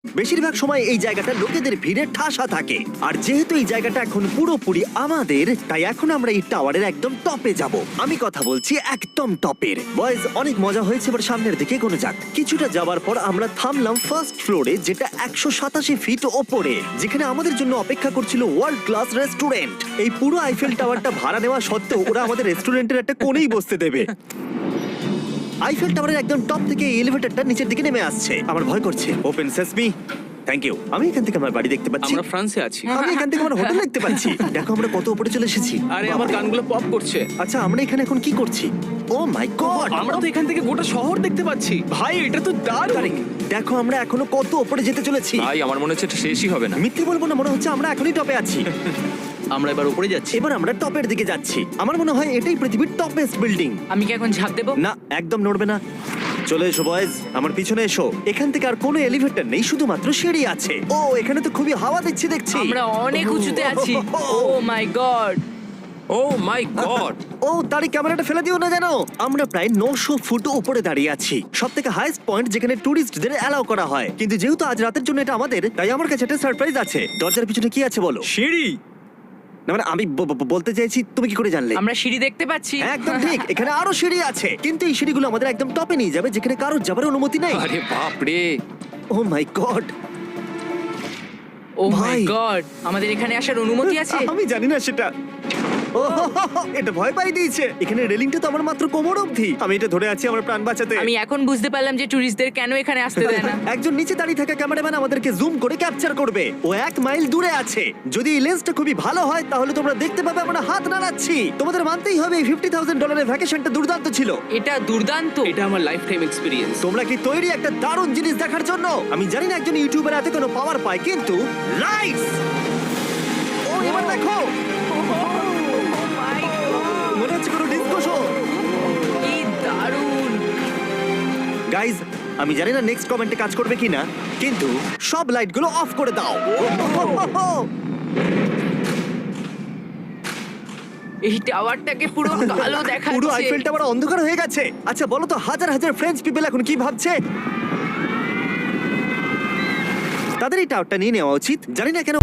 বেশিরভাগ সময় এই জায়গাটা লোকেদের ভিড়ে ঠাসা থাকে, আর যেহেতু এই জায়গাটা এখন পুরোপুরি আমাদের, তাই এখন আমরা এই টাওয়ারের একদম টপে যাব। আমি কথা বলছি একদম টপের। বয়েজ, অনেক মজা হয়েছে, এবার সামনের দিকে এগোনো যাক। কিছুটা যাওয়ার পর আমরা থামলাম ফার্স্ট ফ্লোরে, যেটা 187 ফিট ওপরে, যেখানে আমাদের জন্য অপেক্ষা করছিল ওয়ার্ল্ড ক্লাস রেস্টুরেন্ট। এই পুরো আইফেল টাওয়ারটা ভাড়া নেওয়া সত্ত্বেও ওরা আমাদের রেস্টুরেন্টের একটা কোণেই বসতে দেবে। আইফেল টাওয়ারের একদম টপ থেকে এই এলিভেটরটা নিচের দিকে নেমে আসছে। আমার ভয় করছে। Open sesame. Thank you. আমি এখান থেকে আমার বাড়ি দেখতে পাচ্ছি। আমরা ফ্রান্সে আছি। আমি এখান থেকে আমার হোটেল দেখতে পাচ্ছি। দেখো আমরা কত উপরে চলে এসেছি। আরে আমার কানগুলো পপ করছে। আচ্ছা, আমরা এখানে এখন কি করছি? ও মাই গড, আমরা তো এখান থেকে গোটা শহর দেখতে পাচ্ছি। ভাই এটা তো দারুণ। দেখো আমরা এখনো কত উপরে যেতে চলেছি। ভাই আমার মনে হচ্ছে এটা শেষই হবে না। মিথ্যে বলবো না, মনে হচ্ছে আমরা এখনই টপে আছি। আমরা এবার উপরে যাচ্ছি। এবার আমরা টপের দিকে যাচ্ছি। আমার মনে হয় এটাই পৃথিবীর টপেস্ট বিল্ডিং। আমি কি এখন ঝাঁপ দেবো? না, একদম নড়বে না। চলে এসো বয়েজ, আমার পিছনে এসো। এখান থেকে আর কোনো এলিভেটর নেই, শুধুমাত্র সিঁড়ি আছে। ও, এখানে তো খুবই হাওয়া দিচ্ছে দেখছি। আমরা অনেক উঁচুতে আছি। ও মাই গড। ও মাই গড। ও, তারই ক্যামেরাটা ফেলে দিও না জানো। আমরা প্রায় 900 ফুট উপরে দাঁড়িয়ে আছি, সব থেকে হাইস্ট পয়েন্ট যেখানে টুরিস্টদের অ্যালাউ করা হয়। কিন্তু যেহেতু আজ রাতের জন্য এটা আমাদের, তাই আমার কাছে একটা সারপ্রাইজ আছে। দরজার পিছনে কি আছে বলো? সিঁড়ি। না মানে আমি বলতে চাইছি, তুমি কি করে জানলে? আমরা সিঁড়ি দেখতে পাচ্ছি। হ্যাঁ, একদম ঠিক, এখানে আরো সিঁড়ি আছে, কিন্তু এই সিঁড়িগুলো আমাদের একদম টপে নিয়ে যাবে, যেখানে কারোর যাবার অনুমতি নেই। আরে বাপ রে। ও মাই গড, ও মাই ভাই। গড, আমাদের এখানে আসার অনুমতি আছে? আমি জানি না সেটা। ও, এটা ভয় পাই দিয়েছে। এখানে রেলিংটা তো আমার মাত্র কোমর অবধি। আমি এটা ধরে আছি আমার প্রাণ বাঁচাতে। আমি এখন বুঝতে পারলাম যে ট্যুরিস্টদের কেন এখানে আসতে দেয় না। একজন নিচে দাঁড়িয়ে থাকা ক্যামেরাম্যান আমাদেরকে জুম করে ক্যাপচার করবে। ও 1 মাইল দূরে আছে। যদি এই লেন্সটা খুবই ভালো হয় তাহলে তোমরা দেখতে পাবে আমরা হাত নাড়াচ্ছি। তোমাদের মানতেই হবে এই $50,000 ভ্যাকেশনটা দুর্দান্ত ছিল। এটা দুর্দান্ত। এটা আমার লাইফ টাইম এক্সপিরিয়েন্স। তোমরা কি তৈরি একটা দারুণ জিনিস দেখার জন্য? আমি জানি না একজন ইউটিউবার এত কোনো পাওয়ার পায়, কিন্তু লাইটস! ও, এবার দেখো, মনে হচ্ছে কোনো ডিস্কো শো। কি দারুণ। গাইজ, আমি জানি না নেক্সট কমেন্টে কাজ করবে কিনা, কিন্তু সব লাইটগুলো অফ করে দাও। এই টাওয়ারটাকে পুরো কালো দেখাচ্ছে। পুরো আইফেল টাওয়ার অন্ধকার হয়ে গেছে। আচ্ছা বলো তো, হাজার হাজার ফ্রেঞ্চ পিপল এখন কি ভাবছে? তাদের এই টাওয়ারটা নিয়ে নেওয়া উচিত। জানি না কেন